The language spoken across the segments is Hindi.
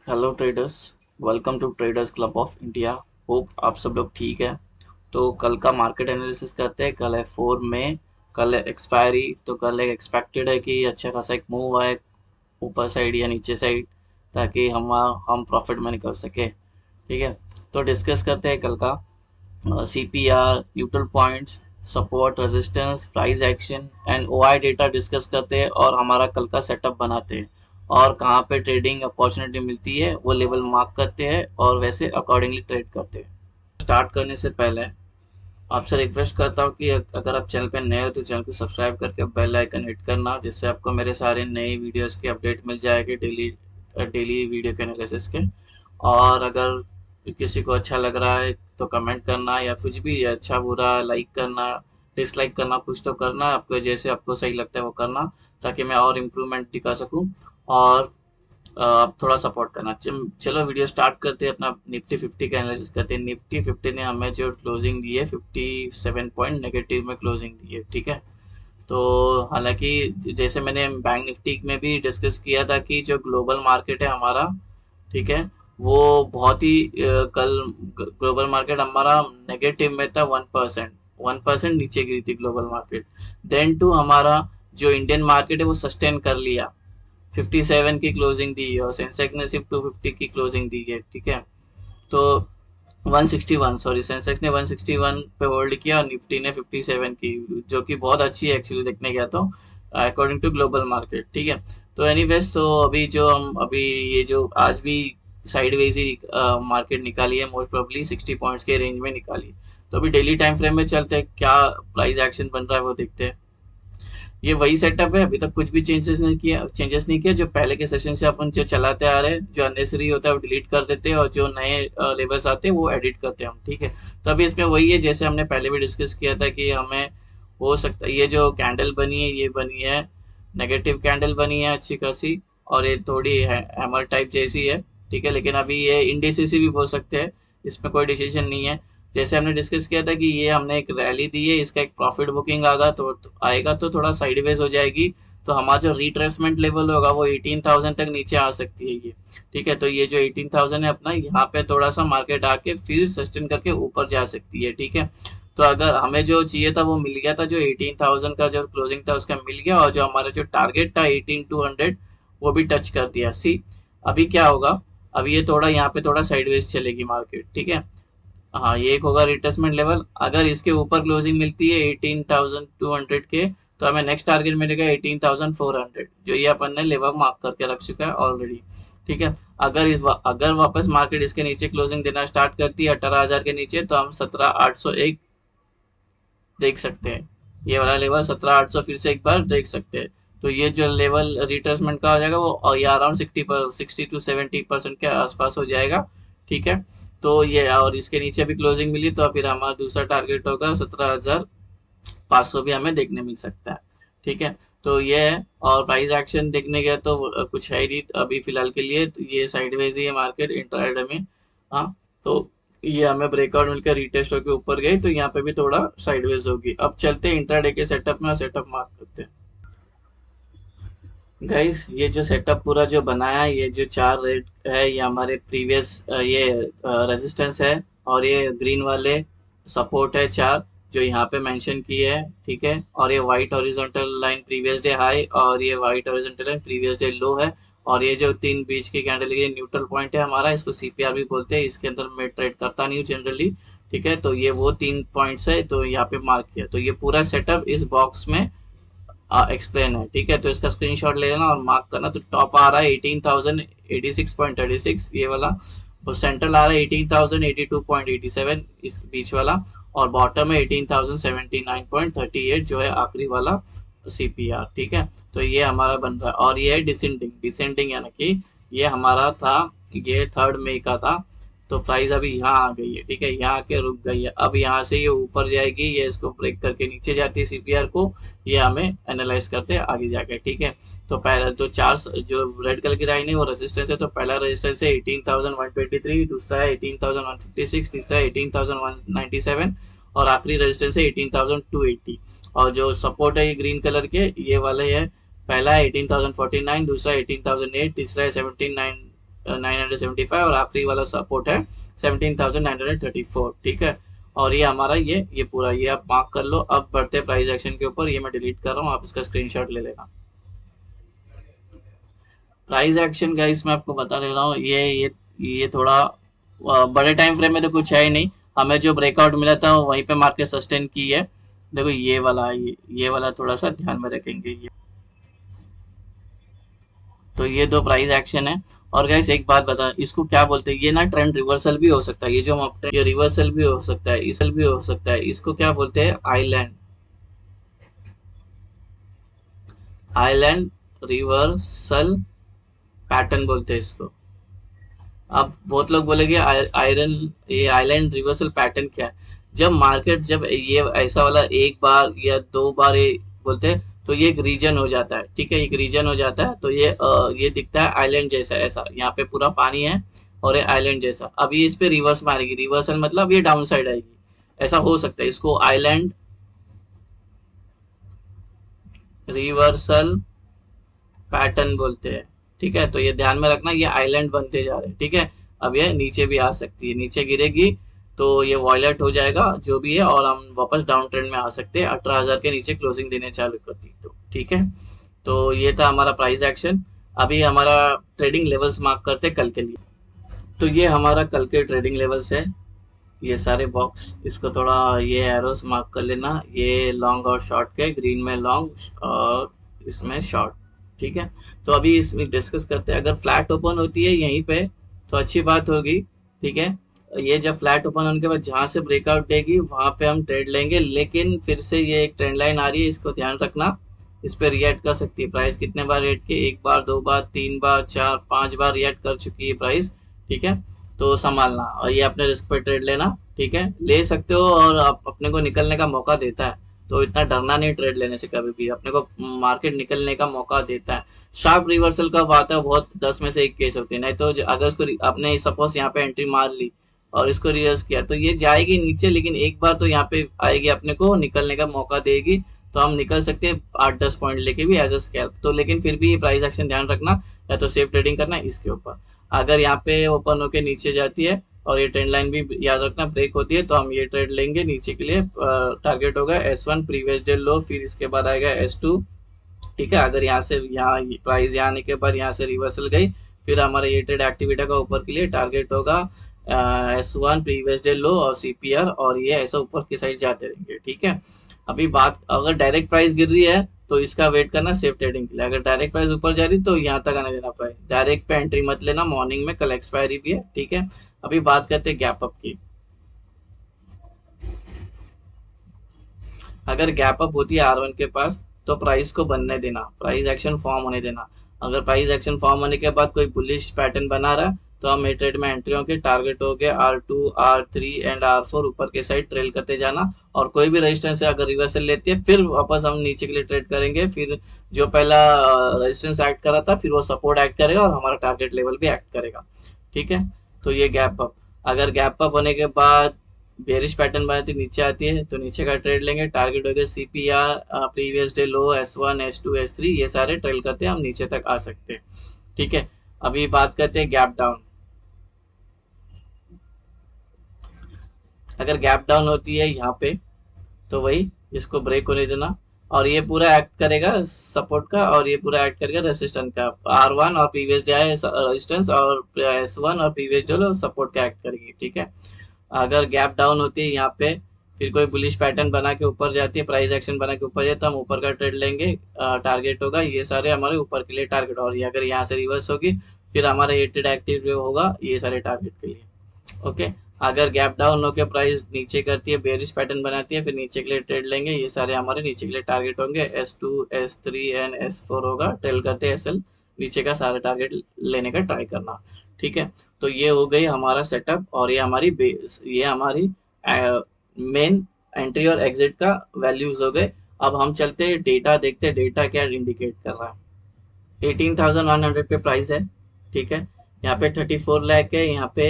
Hello traders. Welcome to traders club of India. Hope आप सब लोग ठीक है। तो कल का मार्केट एनालिसिस करते हैं। कल है 4 मई। कल है एक्सपायरी, तो कल एक एक्सपेक्टेड है कि अच्छा खासा एक मूव आए ऊपर साइड या नीचे साइड, ताकि हम प्रॉफिट में निकल सके। ठीक है, तो डिस्कस करते हैं कल का CPR, neutral points, support, resistance, price action and OI data discuss करते हैं और हमारा कल का सेटअप बनाते हैं और कहाँ पे ट्रेडिंग अपॉर्चुनिटी मिलती है वो लेवल मार्क करते हैं और वैसे अकॉर्डिंगली ट्रेड करते हैं। स्टार्ट करने से पहले आपसे रिक्वेस्ट करता हूँ कि अगर आप चैनल पे नए हो तो चैनल को सब्सक्राइब करके बेल आइकन हिट करना, जिससे आपको मेरे सारे नए वीडियोस के अपडेट मिल जाएगी, डेली डेली वीडियो के एनालिसिस के। और अगर किसी को अच्छा लग रहा है तो कमेंट करना, या कुछ भी अच्छा बुरा लाइक करना, डिसलाइक करना, कुछ तो करना, आपको जैसे आपको सही लगता है वो करना, ताकि मैं और इम्प्रूवमेंट दिखा सकूँ। और आप थोड़ा सपोर्ट करना। चलो वीडियो स्टार्ट करते हैं। अपना निफ्टी 50 का एनालिसिस करते हैं। निफ्टी 50 ने हमें जो क्लोजिंग दी है 57 पॉइंट नेगेटिव में क्लोजिंग दी है। ठीक है, तो हालांकि जैसे मैंने बैंक निफ्टी में भी डिस्कस किया था कि जो ग्लोबल मार्केट है हमारा, ठीक है, वो बहुत ही कल ग्लोबल मार्केट हमारा नेगेटिव में था 1%। 1% नीचे गिरी थी ग्लोबल मार्केट। देन टू हमारा जो इंडियन मार्केट है वो सस्टेन कर लिया, 57 की क्लोजिंग दी है और सेंसेक्स ने सिर्फ 250 की क्लोजिंग दी है। ठीक है, तो 161, सॉरी, सेंसेक्स ने 161 पे होल्ड किया और निफ्टी ने 57 की, जो कि बहुत अच्छी है एक्चुअली देखने गया तो, अकॉर्डिंग टू ग्लोबल मार्केट। ठीक है, तो एनीवेज, तो अभी जो हम अभी ये जो आज भी साइडवेज ही मार्केट निकाली है, मोस्ट प्रोबेबली 60 पॉइंट्स के रेंज में निकाली। तो अभी डेली टाइम फ्रेम में चलते हैं, क्या प्राइस एक्शन बन रहा है वो देखते हैं। ये वही सेटअप है, अभी तक कुछ भी चेंजेस नहीं किया जो पहले के सेशन से अपन जो चलाते आ रहे हैं। जो अननेसरी होता है वो डिलीट कर देते हैं और जो नए लेवल्स आते हैं वो एडिट करते हैं हम। ठीक है, तो अभी इसमें वही है जैसे हमने पहले भी डिस्कस किया था कि हमें हो सकता है ये जो कैंडल बनी है ये बनी है, नेगेटिव कैंडल बनी है अच्छी खासी, और ये थोड़ी हैमर टाइप जैसी है। ठीक है, लेकिन अभी ये इंडिसिस भी बोल सकते हैं, इसमें कोई डिसीजन नहीं है। जैसे हमने डिस्कस किया था कि ये हमने एक रैली दी है, इसका एक प्रॉफिट बुकिंग आएगा तो थोड़ा साइडवेज हो जाएगी, तो हमारा जो रिट्रेसमेंट लेवल होगा वो 18,000 तक नीचे आ सकती है ये। ठीक है, तो ये जो 18,000 है अपना, यहाँ पे थोड़ा सा मार्केट आके फिर सस्टेन करके ऊपर जा सकती है। ठीक है, तो अगर हमें जो चाहिए था वो मिल गया था, जो 18,000 का जो क्लोजिंग था उसका मिल गया, और जो हमारा जो टारगेट था 18,200 वो भी टच कर दिया। सी अभी क्या होगा, अभी ये थोड़ा यहाँ पे थोड़ा साइडवेज चलेगी मार्केट। ठीक है, हाँ, ये एक होगा रिट्रेसमेंट लेवल। अगर इसके ऊपर क्लोजिंग मिलती है 18,200 के, तो हमें नेक्स्ट टारगेट मिलेगा 18,400, जो ये अपन ने लेवल मार्क करके रख चुका है ऑलरेडी। ठीक है, अगर वापस मार्केट इसके नीचे क्लोजिंग देना स्टार्ट करती है 18,000 के नीचे, तो हम 17,801 देख सकते हैं। ये वाला लेवल 17,800 फिर से एक बार देख सकते हैं। तो ये जो लेवल रिट्रेसमेंट का हो जाएगा वो, और ये अराउंड 60 to 70% के आसपास हो जाएगा। ठीक है, तो ये, और इसके नीचे भी क्लोजिंग मिली तो फिर हमारा दूसरा टारगेट होगा 17,500 भी हमें देखने मिल सकता है। ठीक है, तो ये है। और प्राइस एक्शन देखने गया तो कुछ है ही नहीं अभी फिलहाल के लिए, तो ये साइडवेज ही है मार्केट इंट्राडे में। हाँ, तो ये हमें ब्रेकआउट मिलकर रिटेस्ट होकर ऊपर गई, तो यहाँ पे भी थोड़ा साइडवेज होगी। अब चलते हैं इंट्राडे के सेटअप में और सेटअप मार्क करते हैं। गाइस, ये जो सेटअप पूरा जो बनाया है, ये जो चार रेड है ये हमारे प्रीवियस ये रेजिस्टेंस है, और ये ग्रीन वाले सपोर्ट है चार, जो यहाँ पे मेंशन किए है। ठीक है, और ये white horizontal line previous day high, और ये white horizontal line previous day लो है। और ये जो तीन बीच की कैंडल, ये न्यूट्रल पॉइंट है हमारा, इसको CPR भी बोलते हैं। इसके अंदर मैं ट्रेड करता नहीं हूँ जनरली। ठीक है, तो ये वो तीन पॉइंट्स है, तो यहाँ पे मार्क किया, तो ये पूरा सेटअप इस बॉक्स में एक्सप्लेन है। ठीक है, तो इसका स्क्रीनशॉट ले लेना और मार्क करना। तो टॉप आ रहा है 18,086.36 ये वाला, और सेंट्रल आ रहा है 18,082.87 इस बीच वाला, और बॉटम है 18,079.38 जो है आखिरी वाला CPR। ठीक है, तो ये हमारा बन रहा है, और ये है डिसेंडिंग। डिसेंडिंग यानी कि ये हमारा था, ये 3 मई का था, तो प्राइस अभी यहाँ आ गई है। ठीक है, यहाँ आके रुक गई है, अब यहाँ से ये ऊपर जाएगी, ये इसको ब्रेक करके नीचे जाती है CPR को, ये हमें एनालाइज करते हैं आगे जाके। ठीक है, तो पहला तो चार जो रेड कलर की लाइन है वो रेजिस्टेंस है, तो पहला रेजिस्टेंस है 18,123, दूसरा है 18,156, तीसरा 18,197, और आखिरी रेजिस्टेंस है 18,280। और जो सपोर्ट है ये ग्रीन कलर के ये वाले है, पहला है 18,049, दूसरा 18,008, तीसरा है 17,900, 17,975 और आखिरी वाला सपोर्ट है 17,934। ठीक है, और ये हमारा ये पूरा ये आप मार्क कर लो। अब बढ़ते प्राइस एक्शन के ऊपर, ये मैं डिलीट कर रहा हूँ, आप इसका स्क्रीनशॉट ले लेना। प्राइस एक्शन गाइस मैं आपको बता दे रहा हूँ, ये थोड़ा बड़े टाइम फ्रेम में तो कुछ है ही नहीं। हमें जो ब्रेकआउट मिला था वहीं पे मार्केट सस्टेन की है। देखो ये वाला, ये वाला थोड़ा सा ध्यान में रखेंगे ये। तो ये दो प्राइस एक्शन है। और गाइस एक बात बता, इसको क्या बोलते हैं, ये ना ट्रेंड रिवर्सल भी हो सकता है, ये जो हम अपने ये रिवर्सल भी हो सकता है, इसल भी हो सकता है। इसको क्या बोलते हैं, आइलैंड आइलैंड रिवर्सल पैटर्न बोलते हैं इसको। अब बहुत लोग बोलेंगे आयरन ये आइलैंड रिवर्सल पैटर्न क्या है। जब मार्केट जब ये ऐसा वाला एक बार या दो बार ये बोलते हैं तो ये एक रीजन हो जाता है। ठीक है, एक रीजन हो जाता है, तो ये दिखता है आइलैंड जैसा, ऐसा यहाँ पे पूरा पानी है और ये आइलैंड जैसा। अब ये इस पे रिवर्स मारेगी, रिवर्सल मतलब ये डाउन साइड आएगी, ऐसा हो सकता है। इसको आइलैंड रिवर्सल पैटर्न बोलते हैं। ठीक है, तो ये ध्यान में रखना, ये आइलैंड बनते जा रहे हैं। ठीक है, अब ये नीचे भी आ सकती है, नीचे गिरेगी तो ये वॉयलेट हो जाएगा जो भी है, और हम वापस डाउन ट्रेंड में आ सकते हैं 18,000 के नीचे क्लोजिंग देने चालू करती तो। ठीक है, तो ये था हमारा प्राइस एक्शन। अभी हमारा ट्रेडिंग लेवल्स मार्क करते कल के लिए। तो ये हमारा कल के ट्रेडिंग लेवल्स है, ये सारे बॉक्स, इसको थोड़ा ये एरोस मार्क कर लेना। ये लॉन्ग और शॉर्ट के, ग्रीन में लॉन्ग और इसमें शॉर्ट। ठीक है, तो अभी इसमें डिस्कस करते हैं। अगर फ्लैट ओपन होती है यहीं पे तो अच्छी बात होगी। ठीक है, ये जब फ्लैट ओपन होने के बाद जहां से ब्रेकआउट देगी वहां पे हम ट्रेड लेंगे, लेकिन फिर से ये एक ट्रेंड लाइन आ रही है, इसको ध्यान रखना। इस पे रिएक्ट कर सकती है प्राइस, कितने बार रिएक्ट की, एक बार, दो बार, तीन बार, चार, पांच बार रिएक्ट कर चुकी है प्राइस। ठीक है, तो संभालना और ये अपने रिस्क पे ट्रेड लेना। ठीक है, ले सकते हो और आप अपने को निकलने का मौका देता है, तो इतना डरना नहीं ट्रेड लेने से। कभी भी अपने को मार्केट निकलने का मौका देता है। शार्प रिवर्सल कब आता है, बहुत 10 में से एक केस होती है। नहीं तो अगर उसको आपने सपोज यहाँ पे एंट्री मार ली और इसको रिवर्स किया तो ये जाएगी नीचे, लेकिन एक बार तो यहाँ पे आएगी, अपने को निकलने का मौका देगी, तो हम निकल सकते हैं 8-10 पॉइंट लेके भी एज अ स्कैल्प। तो लेकिन फिर भी ये प्राइस एक्शन ध्यान रखना, या तो सेफ ट्रेडिंग करना इसके ऊपर। अगर यहाँ पे ओपन होके नीचे जाती है और ये ट्रेंड लाइन भी याद रखना ब्रेक होती है, तो हम ये ट्रेड लेंगे नीचे के लिए। टारगेट होगा S1 प्रीवियस डे लो, फिर इसके बाद आएगा S2। ठीक है, अगर यहाँ से यहाँ प्राइस यहाँ आने के बाद यहाँ से रिवर्सल गई, फिर हमारा ये ट्रेड एक्टिविटी का ऊपर के लिए टारगेट होगा S1 प्रीवियस डे लो और CPR, और ये ऐसा ऊपर की साइड जाते रहेंगे। ठीक है, अभी बात अगर डायरेक्ट प्राइस गिर रही है तो इसका वेट करना सेफ ट्रेडिंग के लिए। अगर डायरेक्ट प्राइस ऊपर जा रही तो यहाँ तक आने देना प्राइस, डायरेक्ट पे एंट्री मत लेना मॉर्निंग में, कल एक्सपायरी भी है। ठीक है, अभी बात करते हैं गैप अप की। अगर गैप अप होती है R1 के पास तो प्राइस को बनने देना, प्राइस एक्शन फॉर्म होने देना। अगर प्राइस एक्शन फॉर्म होने के बाद कोई बुलिश पैटर्न बना रहा है तो हम ए ट्रेड में एंट्री होंगे। टारगेट हो गया R2, R3 एंड R4, ऊपर के साइड ट्रेल करते जाना। और कोई भी रेजिस्टेंस है अगर रिवर्सल लेती है फिर वापस हम नीचे के लिए ट्रेड करेंगे। फिर जो पहला रेजिस्टेंस एक्ट कर रहा था फिर वो सपोर्ट एक्ट करेगा और हमारा टारगेट लेवल भी एक्ट करेगा। ठीक है, तो ये गैप अप। अगर गैप अप होने के बाद बेरिश पैटर्न बनाती नीचे आती है तो नीचे का ट्रेड लेंगे। टारगेट हो गया CPR, प्रीवियस डे लो, S1, S2, S3, ये सारे ट्रेल करते हैं हम नीचे तक आ सकते हैं। ठीक है, अभी बात करते हैं गैप डाउन। अगर गैप डाउन होती है यहाँ पे तो वही इसको ब्रेक होने देना, और ये पूरा एक्ट करेगा सपोर्ट का और ये पूरा एक्ट करेगा रेसिस्टेंस का। R1 और प्रीवियस डे रेजिस्टेंस और S1 और प्रीवियस डे सपोर्ट का एक्ट करेगी। ठीक है, अगर गैप डाउन होती है यहाँ पे, फिर कोई बुलिश पैटर्न बना के ऊपर जाती है, प्राइस एक्शन बना के ऊपर जाए तो हम ऊपर का ट्रेड लेंगे। टारगेट होगा ये सारे हमारे ऊपर के लिए टारगेट, और ये अगर यहाँ से रिवर्स होगी फिर हमारा ये ट्रेड एक्टिव जो होगा ये सारे टारगेट के लिए। ओके, अगर गैप डाउन होकर प्राइस नीचे करती है, बेरिश पैटर्न बनाती है, फिर नीचे के लिए ट्रेड लेंगे। ये सारे हमारे नीचे के लिए टारगेट होंगे। S2, S3 एंड S4 होगा, ट्रेल करते SL नीचे का सारे टारगेट लेने का ट्राई करना। ठीक है, तो ये हो गई हमारा सेटअप, और ये हमारी मेन एंट्री और एग्जिट का वैल्यूज हो गए। अब हम चलते हैं डेटा देखते हैं, डेटा क्या इंडिकेट कर रहा है। 18,100 पे प्राइस है। ठीक है, यहाँ पे 34 लाख है, यहाँ पे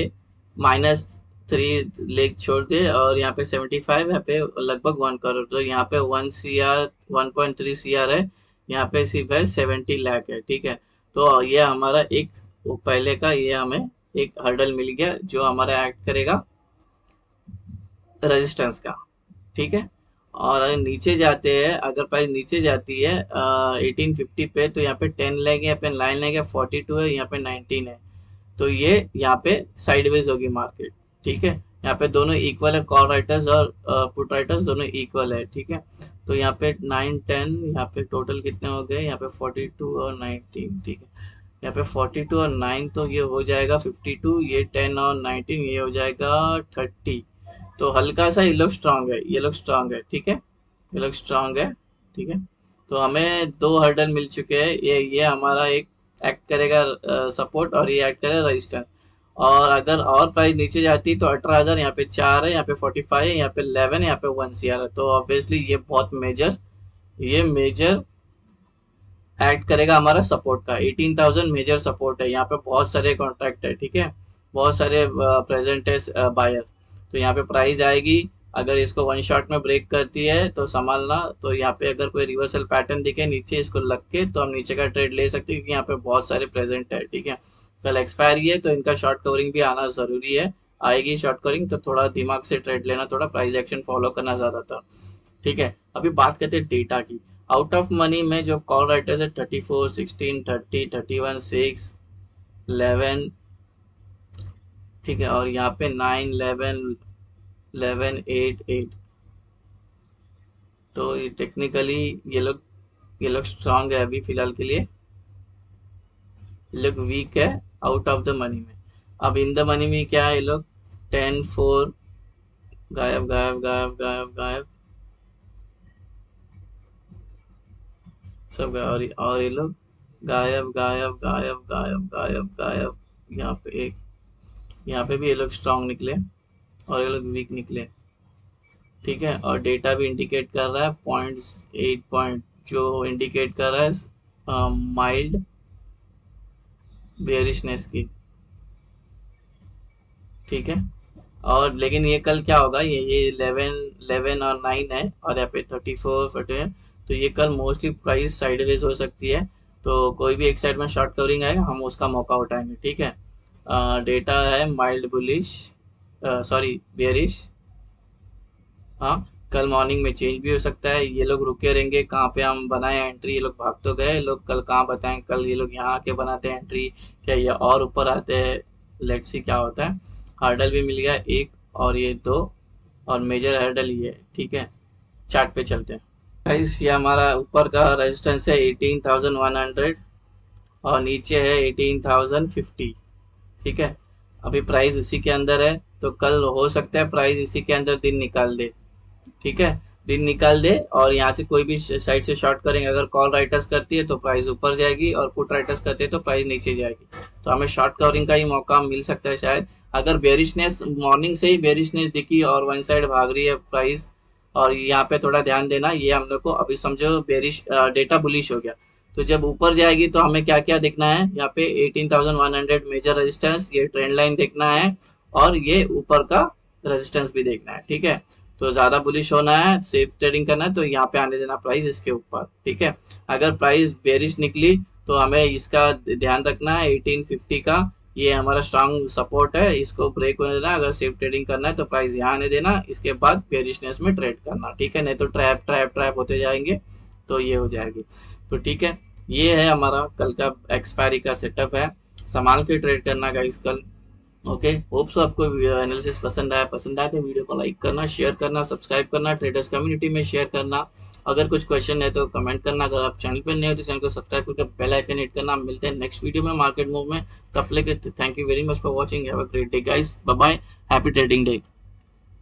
-3 लाख छोड़ दे, और यहाँ पे 75, यहाँ पे लगभग 1 करोड़, तो यहाँ पे 1.3 CR है, यहाँ पे सिर्फ है 70 लाख है। ठीक है, तो ये हमारा एक वो पहले का ये हमें एक हर्डल मिल गया जो हमारा एक्ट करेगा रेजिस्टेंस का, ठीक है। और अगर नीचे जाते हैं, अगर प्राइस नीचे जाती है 1850 पे, तो यहाँ पे 10 लेंगे, यहाँ पे 9 लेंगे, 42 है, यहाँ पे 19 है, तो ये यहाँ पे साइडवेज होगी मार्केट, ठीक है। यहाँ पे दोनों इक्वल है, कॉल राइटर्स और पुट राइटर्स दोनों इक्वल है, ठीक है। तो यहाँ पे 9 10, यहाँ पे टोटल कितने हो गए, यहाँ पे 42 और 19, ठीक है। यहाँ पे 42 और 9, तो ये हो जाएगा 52, ये 10 और 19, ये हो जाएगा 30। तो हल्का सा ये लोग स्ट्रांग है, ये लोग स्ट्रांग है, ठीक है, ये लोग स्ट्रांग है, ठीक है। तो हमें दो हर्डल मिल चुके हैं, ये हमारा एक एक्ट करेगा सपोर्ट और ये एक्ट करेगा रजिस्टेंस। और अगर और प्राइस नीचे जाती तो 18,000, यहाँ पे 4 है, यहाँ पे 45 है, यहाँ पे 11 है, यहाँ पे 1 CR है, तो ऑब्वियसली ये बहुत मेजर, ये मेजर ऐड करेगा हमारा सपोर्ट का। 18,000 मेजर सपोर्ट है, यहाँ पे बहुत सारे कॉन्ट्रैक्ट है, ठीक है, बहुत सारे प्रेजेंट है बायर। तो यहाँ पे प्राइस आएगी, अगर इसको वन शॉट में ब्रेक करती है तो संभालना। तो यहाँ पे अगर कोई रिवर्सल पैटर्न दिखे नीचे इसको लग के, तो हम नीचे का ट्रेड ले सकते हैं, क्योंकि यहाँ पे बहुत सारे प्रेजेंट है, ठीक है। कल एक्सपायरी है तो इनका शॉर्ट कवरिंग भी आना जरूरी है, आएगी शॉर्ट कवरिंग तो थोड़ा दिमाग से ट्रेड लेना, थोड़ा प्राइस एक्शन फॉलो करना ज्यादातर, ठीक है। अभी बात करते हैं डेटा की। आउट ऑफ मनी में जो कॉल राइटर्स है 34, 16, 30, 31, 6, 11, ठीक है, और यहाँ पे 9, 11, 11, 8, 8। तो ये टेक्निकली ये लोग स्ट्रांग है अभी फिलहाल के लिए, ये लोग वीक है आउट ऑफ द मनी में। अब इन द मनी में क्या है, ये लोग 10, 4, गायब गायब गायब गायब गायब, सब गायब, और ये लोग गायब गायब गायब गायब गायब गायब। यहाँ पे एक, यहाँ पे भी ये लोग स्ट्रांग निकले और ये लोग वीक निकले, ठीक है। और डेटा भी इंडिकेट कर रहा है 0.8 पॉइंट, जो इंडिकेट कर रहा है माइल्ड बेयरिशनेस की, ठीक है। और लेकिन ये कल क्या होगा, ये 11 और 9 है, और यहाँ पे 34 40 है, तो ये कल मोस्टली प्राइस साइडवेज हो सकती है। तो कोई भी एक साइड में शॉर्ट कवरिंग आएगा, हम उसका मौका उठाएंगे, ठीक है। डेटा है माइल्ड बुलिश, सॉरी बेयरिश, हाँ। कल मॉर्निंग में चेंज भी हो सकता है, ये लोग रुके रहेंगे कहाँ पे हम बनाए एंट्री, ये लोग भाग तो गए, लोग कल कहाँ बताएं, कल ये लोग यहाँ आके बनाते हैं एंट्री, क्या ये और ऊपर आते हैं, लेट्स सी क्या होता है। हार्डल भी मिल गया एक, और ये दो, और मेजर हार्डल ये है, ठीक है। चार्ट पे चलते हैं गाइस, ये हमारा ऊपर का रेजिस्टेंस है 18,100, और नीचे है 18,050, ठीक है। अभी प्राइस इसी के अंदर है, तो कल हो सकता है प्राइस इसी के अंदर दिन निकाल दे, ठीक है, दिन निकाल दे। और यहाँ से कोई भी साइड से शॉर्ट करेंगे, अगर कॉल राइटर्स करती है तो प्राइस ऊपर जाएगी, और पुट राइटर्स करते हैं तो प्राइस नीचे जाएगी। तो हमें शॉर्ट कवरिंग का ही मौका मिल सकता है शायद, अगर बेरिशनेस मॉर्निंग से ही बेरिशनेस दिखी और वन साइड भाग रही है प्राइस। और यहाँ पे थोड़ा ध्यान देना, ये हम लोग को अभी समझो बेरिश डेटा बुलिश हो गया, तो जब ऊपर जाएगी तो हमें क्या क्या देखना है, यहाँ पे 18,100 मेजर रेजिस्टेंस, ये ट्रेंड लाइन देखना है, और ये ऊपर का रेजिस्टेंस भी देखना है, ठीक है। तो ज्यादा बुलिश होना है, सेफ ट्रेडिंग करना है, तो यहाँ पे आने देना प्राइस इसके ऊपर, ठीक है। अगर प्राइस बेरिश निकली तो हमें इसका ध्यान रखना है, 1850 का ये हमारा स्ट्रांग सपोर्ट है, इसको ब्रेक होने देना। अगर सेफ ट्रेडिंग करना है तो प्राइस यहाँ आने देना, इसके बाद बेरिशनेस में ट्रेड करना, ठीक है, नहीं तो ट्रैप ट्रैप ट्रैप होते जाएंगे, तो ये हो जाएगी। तो ठीक है, ये है हमारा कल का एक्सपायरी का सेटअप है, संभाल के ट्रेड करना गाइस कल। ओके, होप सो आपको एनालिसिस पसंद आया तो वीडियो को लाइक करना, शेयर करना, सब्सक्राइब करना, ट्रेडर्स कम्युनिटी में शेयर करना। अगर कुछ क्वेश्चन है तो कमेंट करना, अगर आप चैनल पर नए हो तो चैनल को सब्सक्राइब करके बेल आइकन हिट करना। मिलते हैं नेक्स्ट वीडियो में मार्केट मूव में, तब तक thank you very much for watching, have a great day guys, bye bye, happy trading day.